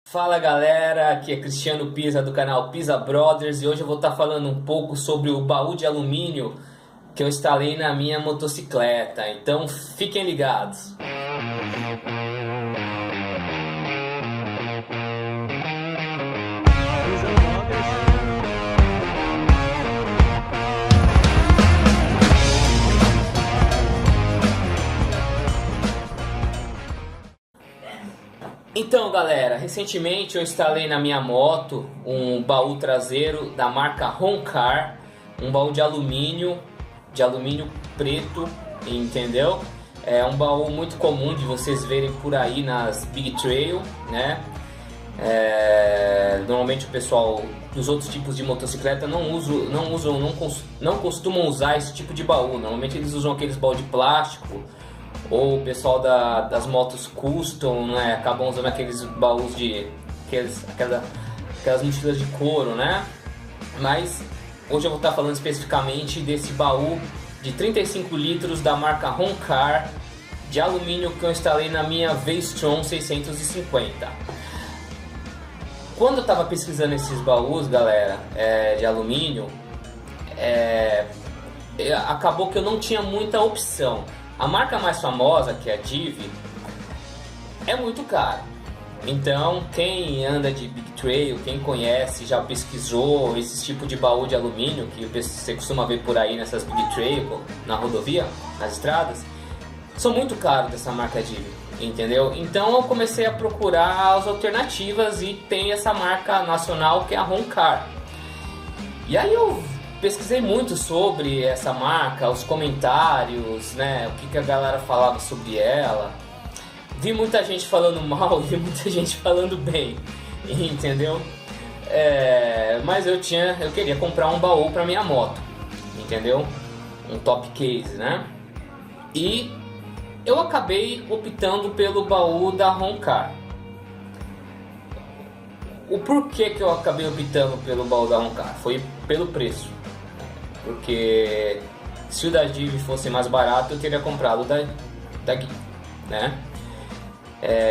Fala galera, aqui é Cristiano Pisa do canal Pisa Brothers e hoje eu vou estar falando um pouco sobre o baú de alumínio que eu instalei na minha motocicleta, então fiquem ligados. Então galera, recentemente eu instalei na minha moto um baú traseiro da marca Roncar, um baú de alumínio preto, entendeu? É um baú muito comum de vocês verem por aí nas Big Trail, né? Normalmente o pessoal dos outros tipos de motocicleta não costumam usar esse tipo de baú. Normalmente eles usam aqueles baús de plástico, ou o pessoal das motos custom, né, acabam usando aqueles baús aquelas mochilas de couro, né? Mas hoje eu vou estar falando especificamente desse baú de 35 litros da marca Roncar de alumínio que eu instalei na minha V-Strom 650. Quando eu estava pesquisando esses baús, galera, de alumínio, acabou que eu não tinha muita opção. A marca mais famosa, que é a Divi, é muito cara. Então, quem anda de Big Trail, quem conhece, já pesquisou esse tipo de baú de alumínio que você costuma ver por aí nessas Big Trail, na rodovia, nas estradas, são muito caros dessa marca Divi, entendeu? Então eu comecei a procurar as alternativas e tem essa marca nacional que é a Roncar. E aí eu pesquisei muito sobre essa marca, os comentários, né, o que a galera falava sobre ela. Vi muita gente falando mal e vi muita gente falando bem, entendeu? Mas eu queria comprar um baú para minha moto, entendeu? Um top case, né? E eu acabei optando pelo baú da Roncar. O porquê que eu acabei optando pelo baú da Roncar? Foi pelo preço. Porque se o da Divi fosse mais barato, eu teria comprado da Gui, né?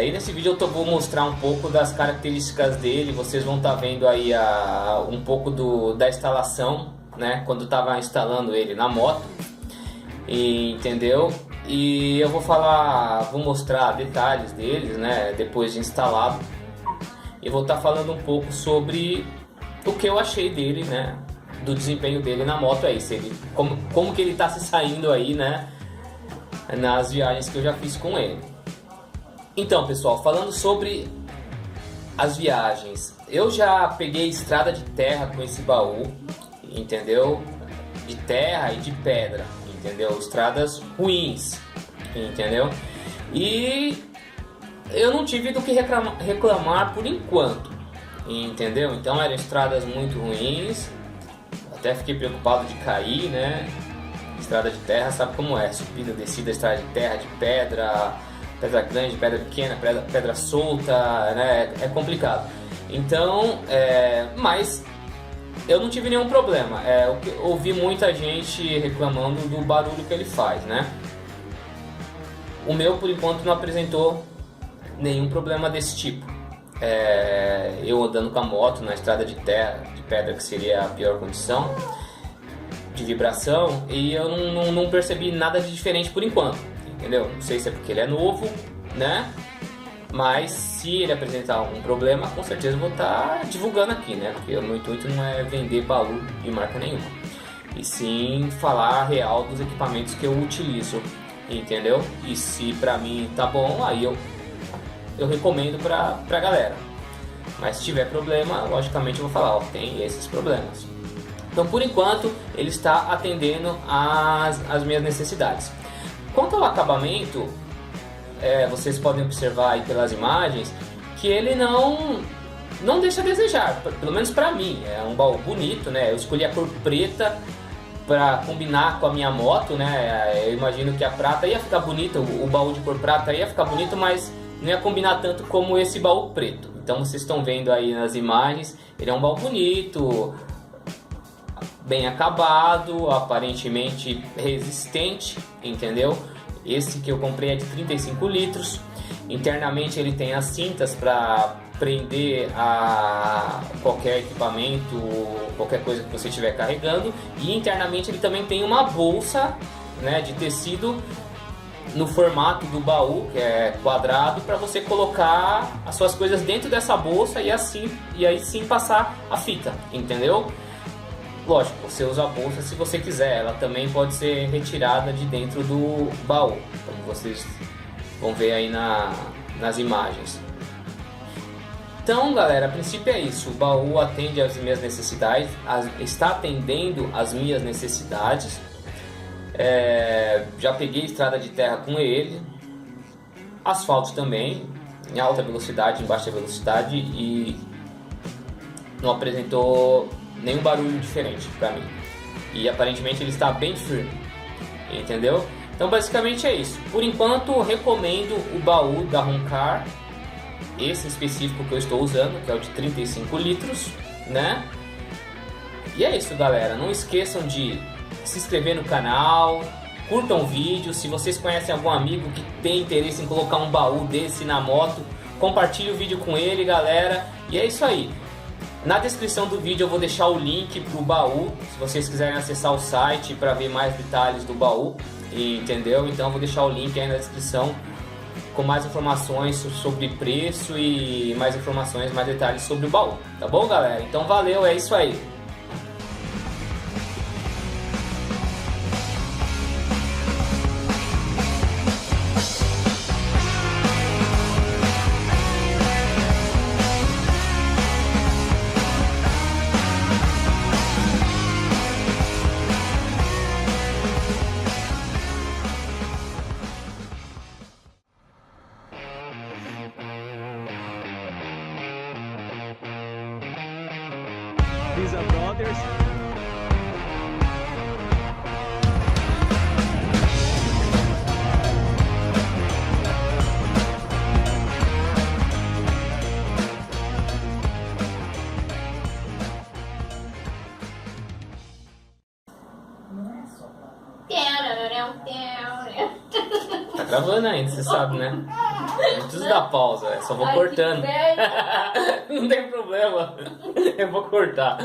E nesse vídeo eu vou mostrar um pouco das características dele. Vocês vão estar vendo aí um pouco da instalação, né? Quando eu estava instalando ele na moto, entendeu? E eu vou mostrar detalhes deles, né? Depois de instalado, e vou estar falando um pouco sobre o que eu achei dele, né? Do desempenho dele na moto aí, como que ele está se saindo aí, né, nas viagens que eu já fiz com ele. Então pessoal, falando sobre as viagens, eu já peguei estrada de terra com esse baú, entendeu? De terra e de pedra, entendeu? Estradas ruins, entendeu? E eu não tive do que reclamar por enquanto, entendeu? Então eram estradas muito ruins. Até fiquei preocupado de cair, né? Estrada de terra, sabe como é? Subida, descida, estrada de terra, de pedra grande, pedra pequena, pedra solta, né? É complicado. Então, mas eu não tive nenhum problema. Ouvi muita gente reclamando do barulho que ele faz, né? O meu, por enquanto, não apresentou nenhum problema desse tipo. Eu andando com a moto na estrada de terra, de pedra, que seria a pior condição de vibração, e eu não percebi nada de diferente por enquanto, entendeu? Não sei se é porque ele é novo, né? Mas se ele apresentar algum problema, com certeza eu vou estar divulgando aqui, né? Porque o meu intuito não é vender baú de marca nenhuma, e sim falar a real dos equipamentos que eu utilizo, entendeu? E se pra mim tá bom, aí eu recomendo pra galera. Mas se tiver problema, logicamente eu vou falar, tem esses problemas. Então por enquanto ele está atendendo as minhas necessidades. Quanto ao acabamento, vocês podem observar aí pelas imagens que ele não deixa a desejar, pelo menos para mim. É um baú bonito, né? Eu escolhi a cor preta para combinar com a minha moto, né? Eu imagino que a prata ia ficar bonita, o baú de cor prata ia ficar bonito, mas não ia combinar tanto como esse baú preto. Então vocês estão vendo aí nas imagens, ele é um baú bonito, bem acabado, aparentemente resistente, entendeu? Esse que eu comprei é de 35 litros. Internamente ele tem as cintas para prender a qualquer equipamento, qualquer coisa que você estiver carregando. E internamente ele também tem uma bolsa, né, de tecido no formato do baú, que é quadrado, para você colocar as suas coisas dentro dessa bolsa e aí sim passar a fita, entendeu? Lógico, você usa a bolsa se você quiser, ela também pode ser retirada de dentro do baú, como vocês vão ver aí nas imagens. Então, galera, a princípio é isso. O baú atende às minhas necessidades, está atendendo às minhas necessidades. Já peguei estrada de terra com ele, asfalto também, em alta velocidade, em baixa velocidade, e não apresentou nenhum barulho diferente para mim. E aparentemente ele está bem firme, entendeu? Então basicamente é isso. Por enquanto recomendo o baú da Roncar, esse específico que eu estou usando, que é o de 35 litros, né? E é isso, galera. Não esqueçam de se inscrever no canal, curtam o vídeo. Se vocês conhecem algum amigo que tem interesse em colocar um baú desse na moto, compartilhe o vídeo com ele, galera. E é isso aí. Na descrição do vídeo eu vou deixar o link para o baú, se vocês quiserem acessar o site para ver mais detalhes do baú, entendeu? Então eu vou deixar o link aí na descrição com mais informações sobre preço e mais informações, mais detalhes sobre o baú, tá bom, galera? Então valeu, é isso aí. Pisa Brothers. Tá gravando ainda, você sabe, né? Não precisa dar pausa, só vou cortando. Não tem problema, eu vou cortar.